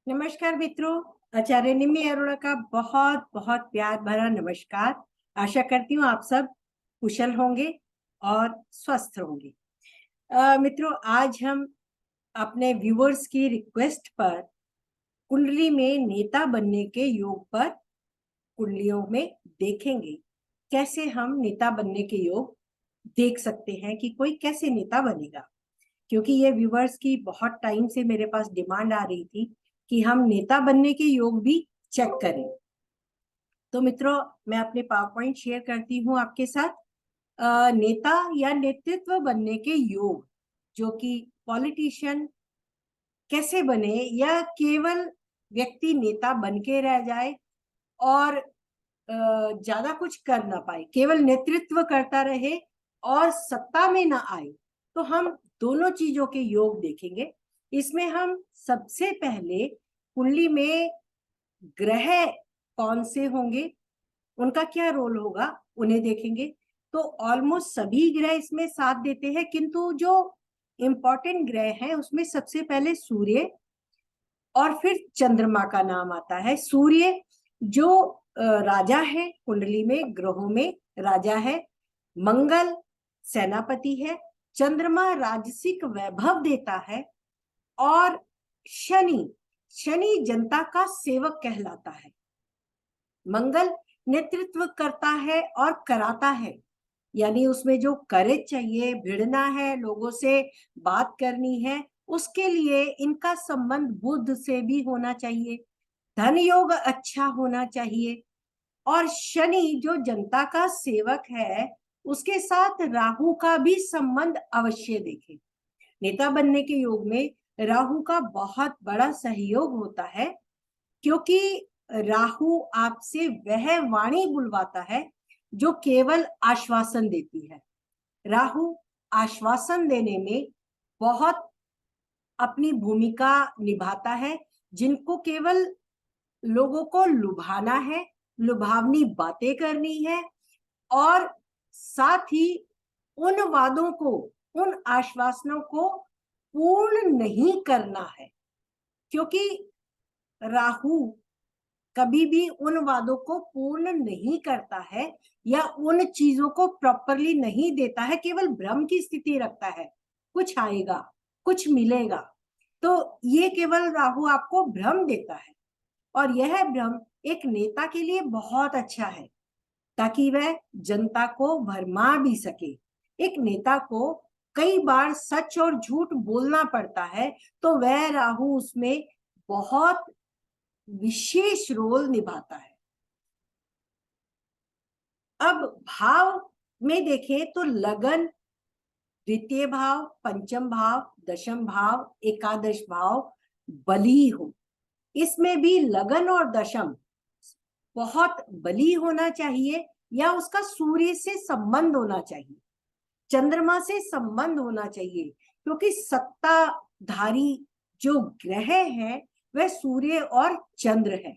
नमस्कार मित्रों। आचार्य निम्मी अरोड़ा का बहुत बहुत प्यार भरा नमस्कार। आशा करती हूँ आप सब कुशल होंगे और स्वस्थ होंगे। मित्रों, आज हम अपने व्यूअर्स की रिक्वेस्ट पर कुंडली में नेता बनने के योग पर कुंडलियों में देखेंगे। कैसे हम नेता बनने के योग देख सकते हैं कि कोई कैसे नेता बनेगा, क्योंकि ये व्यूअर्स की बहुत टाइम से मेरे पास डिमांड आ रही थी कि हम नेता बनने के योग भी चेक करें। तो मित्रों, मैं अपने पावर पॉइंट शेयर करती हूँ आपके साथ। नेता या नेतृत्व बनने के योग, जो कि पॉलिटिशियन कैसे बने या केवल व्यक्ति नेता बन के रह जाए और ज्यादा कुछ कर ना पाए, केवल नेतृत्व करता रहे और सत्ता में ना आए। तो हम दोनों चीजों के योग देखेंगे। इसमें हम सबसे पहले कुंडली में ग्रह कौन से होंगे, उनका क्या रोल होगा, उन्हें देखेंगे। तो ऑलमोस्ट सभी ग्रह इसमें साथ देते हैं, किंतु जो इंपॉर्टेंट ग्रह हैं उसमें सबसे पहले सूर्य और फिर चंद्रमा का नाम आता है। सूर्य जो राजा है, कुंडली में ग्रहों में राजा है। मंगल सेनापति है। चंद्रमा राजसिक वैभव देता है। और शनि शनि जनता का सेवक कहलाता है। मंगल नेतृत्व करता है और कराता है, यानी उसमें जो करेज चाहिए, भिड़ना है, लोगों से बात करनी है, उसके लिए इनका संबंध बुध से भी होना चाहिए। धन योग अच्छा होना चाहिए। और शनि जो जनता का सेवक है, उसके साथ राहु का भी संबंध अवश्य देखें। नेता बनने के योग में राहु का बहुत बड़ा सहयोग होता है, क्योंकि राहु आपसे वह वाणी बुलवाता है जो केवल आश्वासन देती है। राहु आश्वासन देने में बहुत अपनी भूमिका निभाता है। जिनको केवल लोगों को लुभाना है, लुभावनी बातें करनी है, और साथ ही उन वादों को, उन आश्वासनों को पूर्ण नहीं करना है। क्योंकि राहु कभी भी उन वादों को पूर्ण नहीं करता है या उन चीजों को प्रॉपरली नहीं देता है, केवल भ्रम की स्थिति रखता है। कुछ आएगा, कुछ मिलेगा, तो ये केवल राहु आपको भ्रम देता है। और यह भ्रम एक नेता के लिए बहुत अच्छा है, ताकि वह जनता को भरमा भी सके। एक नेता को कई बार सच और झूठ बोलना पड़ता है, तो वह राहु उसमें बहुत विशेष रोल निभाता है। अब भाव में देखें तो लगन द्वितीय भाव, पंचम भाव, दशम भाव, एकादश भाव, बली हो। इसमें भी लगन और दशम बहुत बली होना चाहिए, या उसका सूर्य से संबंध होना चाहिए, चंद्रमा से संबंध होना चाहिए। क्योंकि सत्ताधारी जो ग्रह है वह सूर्य और चंद्र है,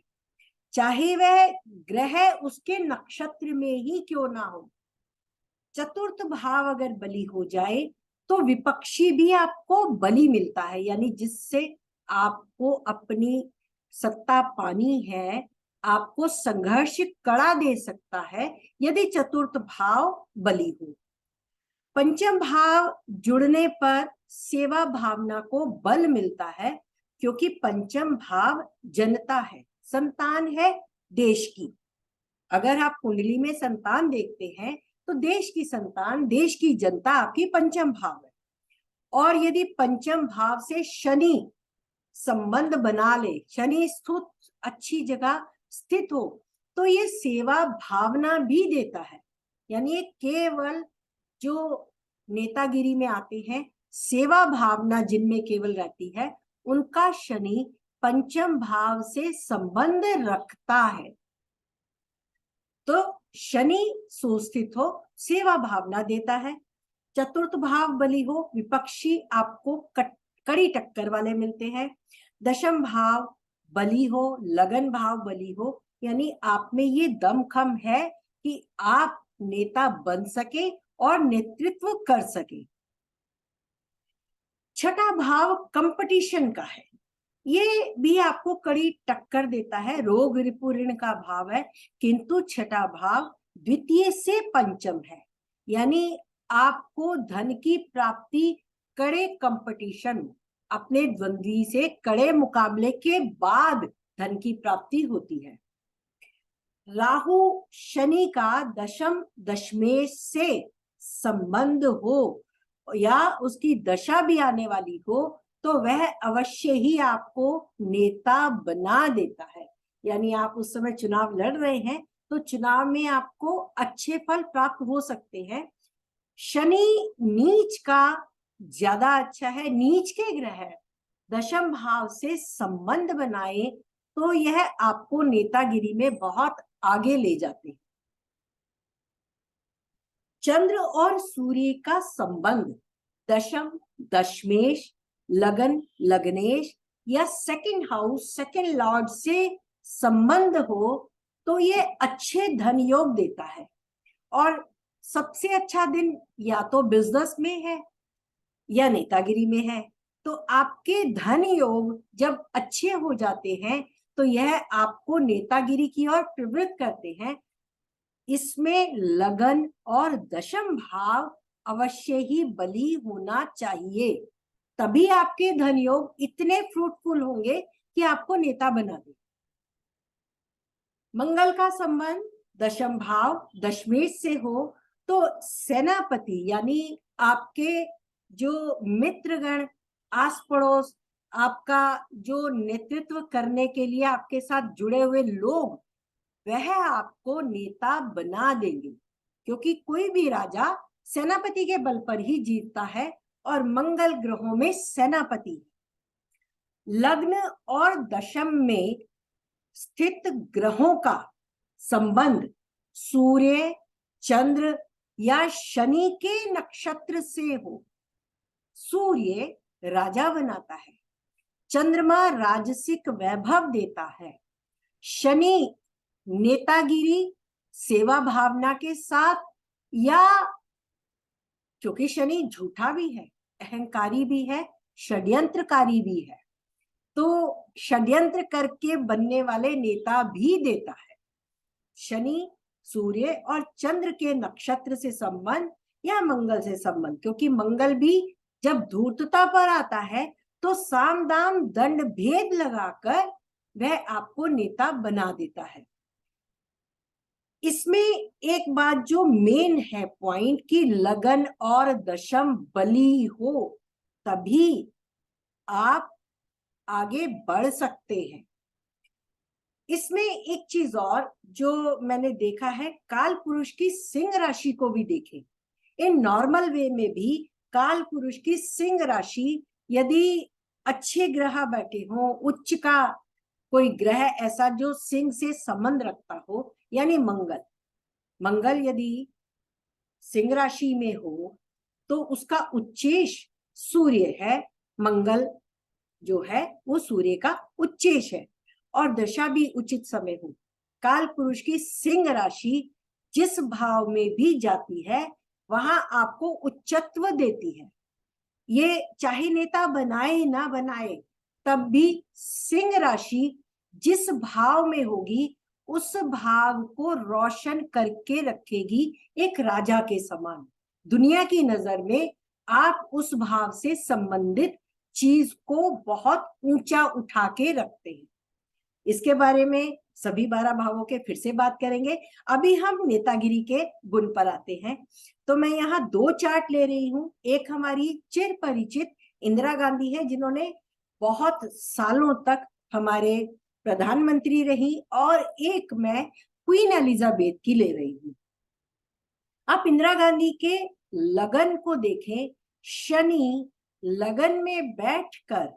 चाहे वह ग्रह उसके नक्षत्र में ही क्यों ना हो। चतुर्थ भाव अगर बली हो जाए तो विपक्षी भी आपको बली मिलता है, यानी जिससे आपको अपनी सत्ता पानी है, आपको संघर्ष कड़ा दे सकता है, यदि चतुर्थ भाव बली हो। पंचम भाव जुड़ने पर सेवा भावना को बल मिलता है, क्योंकि पंचम भाव जनता है, संतान है देश की। अगर आप कुंडली में संतान देखते हैं तो देश की संतान, देश की जनता आपकी पंचम भाव है। और यदि पंचम भाव से शनि संबंध बना ले, शनि स्थित अच्छी जगह स्थित हो, तो ये सेवा भावना भी देता है। यानी केवल जो नेतागिरी में आते हैं, सेवा भावना जिनमें केवल रहती है, उनका शनि पंचम भाव से संबंध रखता है। तो शनि सुस्थित हो, सेवा भावना देता है। चतुर्थ भाव बली हो, विपक्षी आपको कड़ी टक्कर वाले मिलते हैं। दशम भाव बली हो, लगन भाव बली हो, यानी आप में ये दमखम है कि आप नेता बन सके और नेतृत्व कर सके। छठा भाव कंपटीशन का है, ये भी आपको कड़ी टक्कर देता है, रोग रिपु ऋण का भाव है, किंतु छठा भाव द्वितीय से पंचम है, यानी आपको धन की प्राप्ति कड़े कंपटीशन, अपने द्वंद्वी से कड़े मुकाबले के बाद धन की प्राप्ति होती है। राहु शनि का दशम दशमेश से संबंध हो या उसकी दशा भी आने वाली हो तो वह अवश्य ही आपको नेता बना देता है, यानी आप उस समय चुनाव लड़ रहे हैं तो चुनाव में आपको अच्छे फल प्राप्त हो सकते हैं। शनि नीच का ज्यादा अच्छा है, नीच के ग्रह दशम भाव से संबंध बनाए तो यह आपको नेतागिरी में बहुत आगे ले जाते हैं। चंद्र और सूर्य का संबंध दशम दशमेश लगन लग्नेश या सेकंड हाउस सेकंड लॉर्ड से संबंध हो तो ये अच्छे धन योग देता है। और सबसे अच्छा दिन या तो बिजनेस में है या नेतागिरी में है, तो आपके धन योग जब अच्छे हो जाते हैं तो यह आपको नेतागिरी की ओर प्रवृत्त करते हैं। इसमें लगन और दशम भाव अवश्य ही बली होना चाहिए, तभी आपके धन योग इतने फ्रूटफुल होंगे कि आपको नेता बना दे। मंगल का संबंध दशम भाव दशमेश से हो तो सेनापति यानी आपके जो मित्रगण, आस पड़ोस, आपका जो नेतृत्व करने के लिए आपके साथ जुड़े हुए लोग, वह आपको नेता बना देंगे, क्योंकि कोई भी राजा सेनापति के बल पर ही जीतता है और मंगल ग्रहों में सेनापति। लग्न और दशम में स्थित ग्रहों का संबंध सूर्य, चंद्र या शनि के नक्षत्र से हो। सूर्य राजा बनाता है, चंद्रमा राजसिक वैभव देता है, शनि नेतागिरी सेवा भावना के साथ, या क्योंकि शनि झूठा भी है, अहंकारी भी है, षड्यंत्रकारी भी है, तो षड्यंत्र करके बनने वाले नेता भी देता है। शनि सूर्य और चंद्र के नक्षत्र से संबंध या मंगल से संबंध, क्योंकि मंगल भी जब धूर्तता पर आता है तो साम दाम दंड भेद लगाकर वह आपको नेता बना देता है। इसमें एक बात जो मेन है पॉइंट कि लगन और दशम बली हो तभी आप आगे बढ़ सकते हैं। इसमें एक चीज और जो मैंने देखा है, काल पुरुष की सिंह राशि को भी देखें। इन नॉर्मल वे में भी काल पुरुष की सिंह राशि यदि अच्छे ग्रह बैठे हो, उच्च का कोई ग्रह ऐसा जो सिंह से संबंध रखता हो, यानी मंगल, मंगल यदि सिंह राशि में हो तो उसका उच्चेश सूर्य है, मंगल जो है वो सूर्य का उच्चेश है, और दशा भी उचित समय हो। काल पुरुष की सिंह राशि जिस भाव में भी जाती है वहां आपको उच्चत्व देती है। ये चाहे नेता बनाए ना बनाए, तब भी सिंह राशि जिस भाव में होगी उस भाव को रोशन करके रखेगी, एक राजा के समान। दुनिया की नजर में आप उस भाव से संबंधित चीज को बहुत ऊंचा उठा के रखते हैं। इसके बारे में सभी 12 भावों के फिर से बात करेंगे। अभी हम नेतागिरी के गुण पर आते हैं। तो मैं यहाँ 2 चार्ट ले रही हूँ। एक हमारी चिर परिचित इंदिरा गांधी है, जिन्होंने बहुत सालों तक हमारे प्रधानमंत्री रही, और एक मैं क्वीन एलिजाबेथ की ले रही हूँ। आप इंदिरा गांधी के लगन को देखें। शनि लगन में बैठकर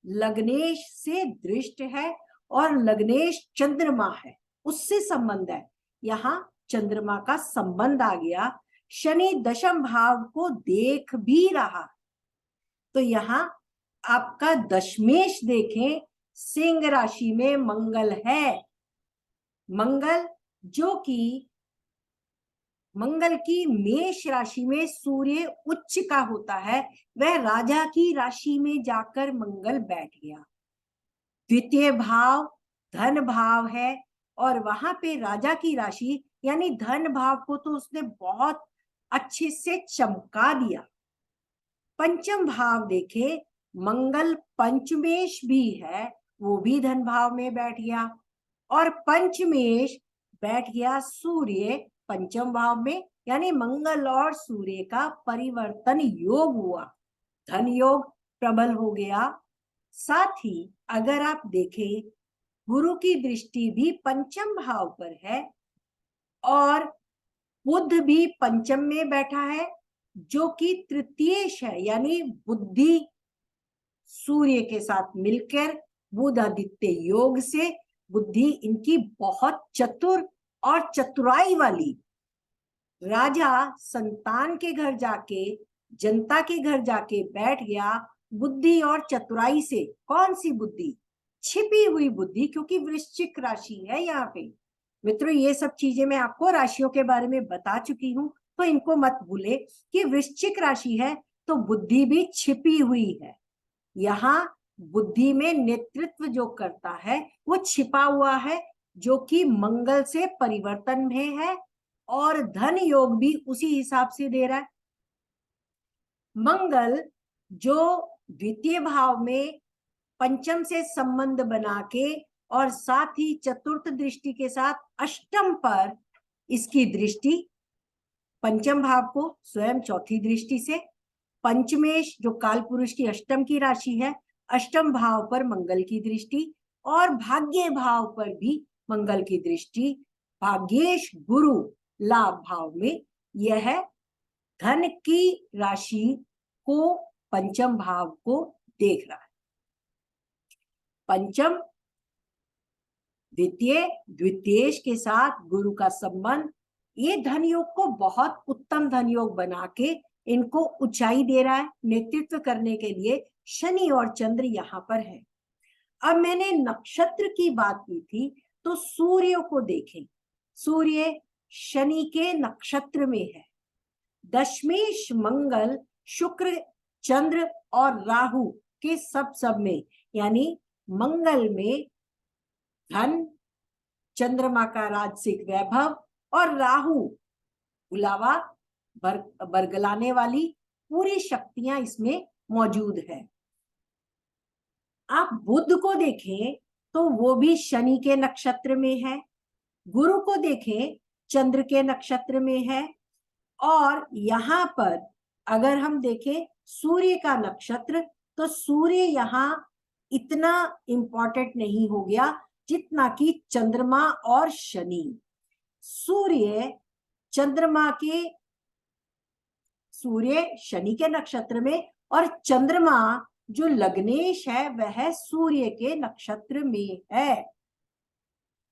लग्नेश से दृष्ट है और लग्नेश चंद्रमा है, उससे संबंध है। यहाँ चंद्रमा का संबंध आ गया, शनि दशम भाव को देख भी रहा, तो यहाँ आपका दशमेश देखें, सिंह राशि में मंगल है। मंगल जो कि मंगल की मेष राशि में सूर्य उच्च का होता है, वह राजा की राशि में जाकर मंगल बैठ गया। द्वितीय भाव धन भाव है और वहां पे राजा की राशि यानी धन भाव को तो उसने बहुत अच्छे से चमका दिया। पंचम भाव देखे, मंगल पंचमेश भी है, वो भी धन भाव में बैठ गया और पंचमेश बैठ गया सूर्य पंचम भाव में, यानी मंगल और सूर्य का परिवर्तन योग हुआ, धन योग प्रबल हो गया। साथ ही अगर आप देखें गुरु की दृष्टि भी पंचम भाव पर है और बुध भी पंचम में बैठा है जो कि तृतीयेश है, यानी बुद्धि सूर्य के साथ मिलकर बुध आदित्य योग से बुद्धि इनकी बहुत चतुर और चतुराई वाली। राजा संतान के घर जाके जनता के घर जाके बैठ गया बुद्धि और चतुराई से। कौन सी बुद्धि? छिपी हुई बुद्धि, क्योंकि वृश्चिक राशि है यहाँ पे। मित्रों, ये सब चीजें मैं आपको राशियों के बारे में बता चुकी हूँ, तो इनको मत भूले कि वृश्चिक राशि है तो बुद्धि भी छिपी हुई है। यहाँ बुद्धि में नेतृत्व जो करता है वो छिपा हुआ है, जो कि मंगल से परिवर्तन में है और धन योग भी उसी हिसाब से दे रहा है। मंगल जो द्वितीय भाव में पंचम से संबंध बना के और साथ ही चतुर्थ दृष्टि के साथ अष्टम पर इसकी दृष्टि, पंचम भाव को स्वयं चौथी दृष्टि से, पंचमेश जो काल पुरुष की अष्टम की राशि है, अष्टम भाव पर मंगल की दृष्टि और भाग्य भाव पर भी मंगल की दृष्टि। भाग्येश गुरु लाभ भाव में यह धन की राशि को पंचम भाव को देख रहा है। पंचम द्वितीय, द्वितीयेश के साथ गुरु का संबंध ये धन योग को बहुत उत्तम धन योग बना के इनको ऊंचाई दे रहा है। नेतृत्व करने के लिए शनि और चंद्र यहाँ पर है। अब मैंने नक्षत्र की बात की थी, तो सूर्य को देखें। सूर्य शनि के नक्षत्र में है। दशमेश मंगल शुक्र चंद्र और राहु के सब में, यानी मंगल में धन, चंद्रमा का राजसिक वैभव और राहु बुलावा बरगलाने वाली पूरी शक्तियां इसमें मौजूद है। आप बुध को देखें तो वो भी शनि के नक्षत्र में है। गुरु को देखें चंद्र के नक्षत्र में है। और यहाँ पर अगर हम देखें सूर्य का नक्षत्र, तो सूर्य यहाँ इतना इंपॉर्टेंट नहीं हो गया जितना कि चंद्रमा और शनि। सूर्य चंद्रमा के, सूर्य शनि के नक्षत्र में और चंद्रमा जो लग्नेश है वह सूर्य के नक्षत्र में है।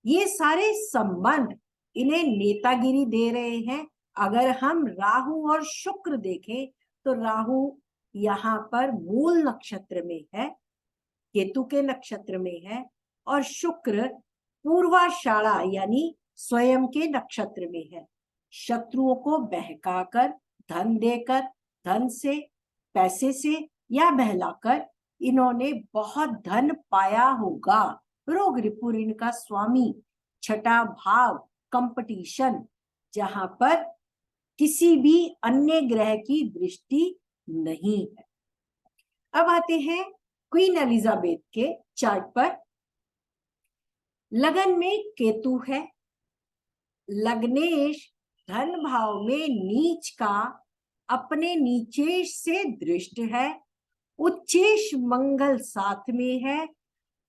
ये सारे संबंध इन्हें नेतागिरी दे रहे हैं। अगर हम राहु और शुक्र देखें तो राहु यहाँ पर मूल नक्षत्र में है, केतु के नक्षत्र में है, और शुक्र पूर्वाषाढ़ा यानी स्वयं के नक्षत्र में है। शत्रुओं को बहकाकर, धन देकर, धन से, पैसे से या बहलाकर इन्होंने बहुत धन पाया होगा। रोग रिपुर इनका स्वामी। छठा भाव कंपटीशन, जहां पर किसी भी अन्य ग्रह की दृष्टि नहीं है। अब आते हैं क्वीन एलिजाबेथ के चार्ट पर। लगन में केतु है, लग्नेश धन भाव में नीच का अपने नीचेश से दृष्ट है, उच्चेश मंगल साथ में है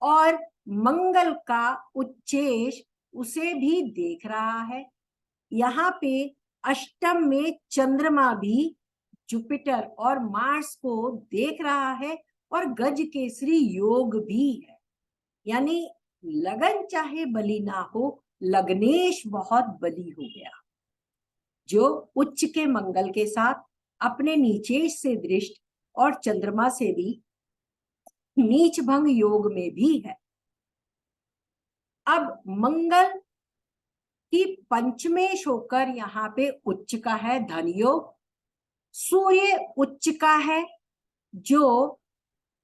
और मंगल का उच्चेश उसे भी देख रहा है। यहाँ पे अष्टम में चंद्रमा भी जुपिटर और मार्स को देख रहा है और गज केसरी योग भी है। यानी लगन चाहे बली ना हो, लग्नेश बहुत बली हो गया, जो उच्च के मंगल के साथ अपने नीचेश से दृष्ट और चंद्रमा से भी नीच भंग योग में भी है। अब मंगल की पंचमेश होकर यहाँ पे उच्च का है धन योग। सूर्य उच्च का है जो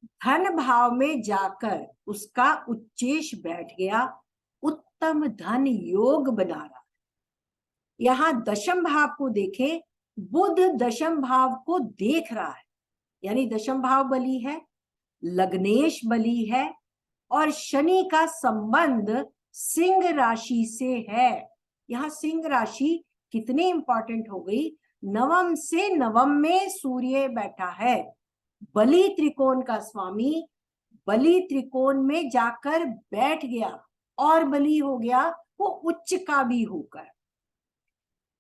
धन भाव में जाकर उसका उच्चेश बैठ गया, उत्तम धन योग बना रहा। यहाँ दशम भाव को देखें, बुध दशम भाव को देख रहा है, यानी दशम भाव बली है, लग्नेश बली है, और शनि का संबंध सिंह राशि से है। यहाँ सिंह राशि कितनी इंपॉर्टेंट हो गई, नवम से नवम में सूर्य बैठा है, बली त्रिकोण का स्वामी बली त्रिकोण में जाकर बैठ गया और बली हो गया वो उच्च का भी होकर।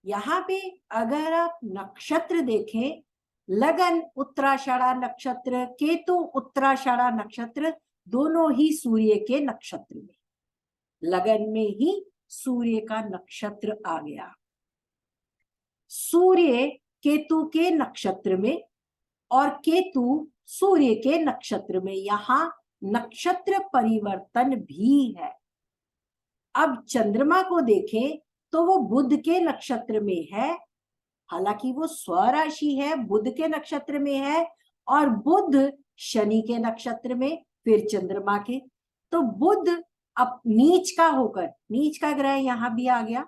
यहाँ पे अगर आप नक्षत्र देखें, लगन उत्तराषाढ़ा नक्षत्र, केतु उत्तराषाढ़ा नक्षत्र, दोनों ही सूर्य के नक्षत्र में, लगन में ही सूर्य का नक्षत्र आ गया। सूर्य केतु के नक्षत्र में और केतु सूर्य के नक्षत्र में, यहां नक्षत्र परिवर्तन भी है। अब चंद्रमा को देखें तो वो बुध के नक्षत्र में है, हालांकि वो स्वराशि है, बुध के नक्षत्र में है, और बुध शनि के नक्षत्र में, फिर चंद्रमा के। तो बुध अब नीच का होकर, नीच का ग्रह यहां भी आ गया,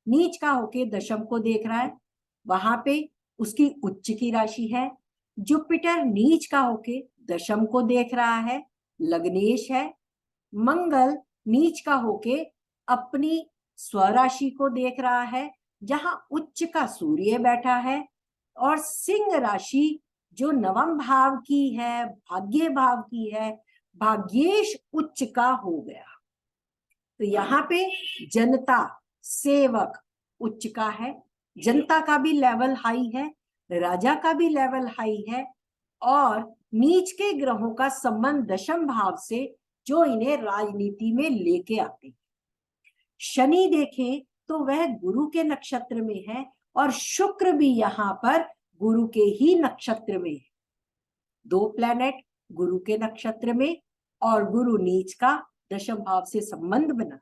नीच का होके दशम को देख रहा है, वहां पे उसकी उच्च की राशि है। जुपिटर नीच का होके दशम को देख रहा है, लग्नेश है। मंगल नीच का होके अपनी स्वराशि को देख रहा है, जहां उच्च का सूर्य बैठा है, और सिंह राशि जो नवम भाव की है, भाग्य भाव की है, भाग्येश उच्च का हो गया। तो यहाँ पे जनता सेवक उच्च का है, जनता का भी लेवल हाई है, राजा का भी लेवल हाई है, और नीच के ग्रहों का संबंध दशम भाव से जो इन्हें राजनीति में लेके आते हैं। शनि देखें तो वह गुरु के नक्षत्र में है, और शुक्र भी यहाँ पर गुरु के ही नक्षत्र में है। दो प्लैनेट गुरु के नक्षत्र में, और गुरु नीच का दशम भाव से संबंध बना।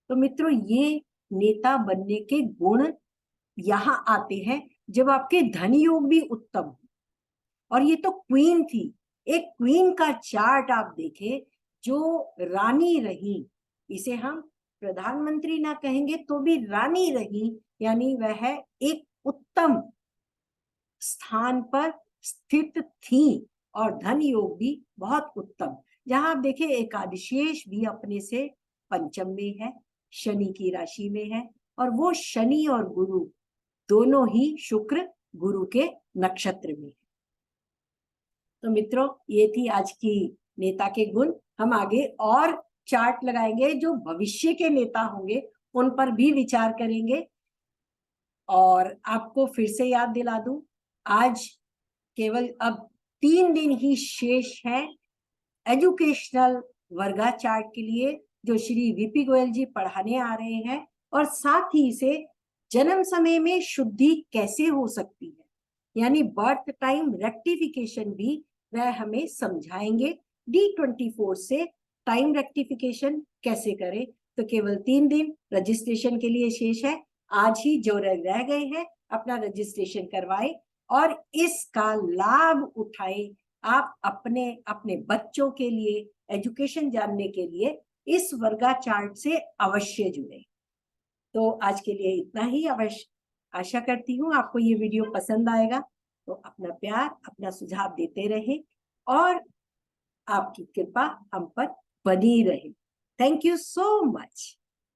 तो मित्रों, ये नेता बनने के गुण यहाँ आते हैं जब आपके धन योग भी उत्तम हो। और ये तो क्वीन थी, एक क्वीन का चार्ट आप देखें जो रानी रही, इसे हम प्रधानमंत्री ना कहेंगे तो भी रानी रही, यानी वह एक उत्तम स्थान पर स्थित थी, और धन योग भी बहुत उत्तम। जहां आप देखें एकादशेश भी अपने से पंचम में है, शनि की राशि में है, और वो शनि और गुरु दोनों ही शुक्र गुरु के नक्षत्र में है। तो मित्रों, ये थी आज की नेता के गुण। हम आगे और चार्ट लगाएंगे जो भविष्य के नेता होंगे, उन पर भी विचार करेंगे। और आपको फिर से याद दिला दूं, आज केवल अब 3 दिन ही शेष हैं एजुकेशनल वर्गा चार्ट के लिए, जो श्री वीपी गोयल जी पढ़ाने आ रहे हैं, और साथ ही से जन्म समय में शुद्धि कैसे हो सकती है, यानी बर्थ टाइम रेक्टिफिकेशन भी वह हमें समझाएंगे। D24 से टाइम रेक्टिफिकेशन कैसे करें। तो केवल 3 दिन रजिस्ट्रेशन के लिए शेष है। आज ही जो रह गए हैं अपना रजिस्ट्रेशन करवाएं और इसका लाभ उठाएं। आप अपने अपने बच्चों के लिए एजुकेशन जानने के लिए इस वर्गा चार्ट से अवश्य जुड़े। तो आज के लिए इतना ही। अवश्य आशा करती हूँ आपको ये वीडियो पसंद आएगा। तो अपना प्यार, अपना सुझाव देते रहे, और आपकी कृपा हम पर बनी रहे। Thank you so much.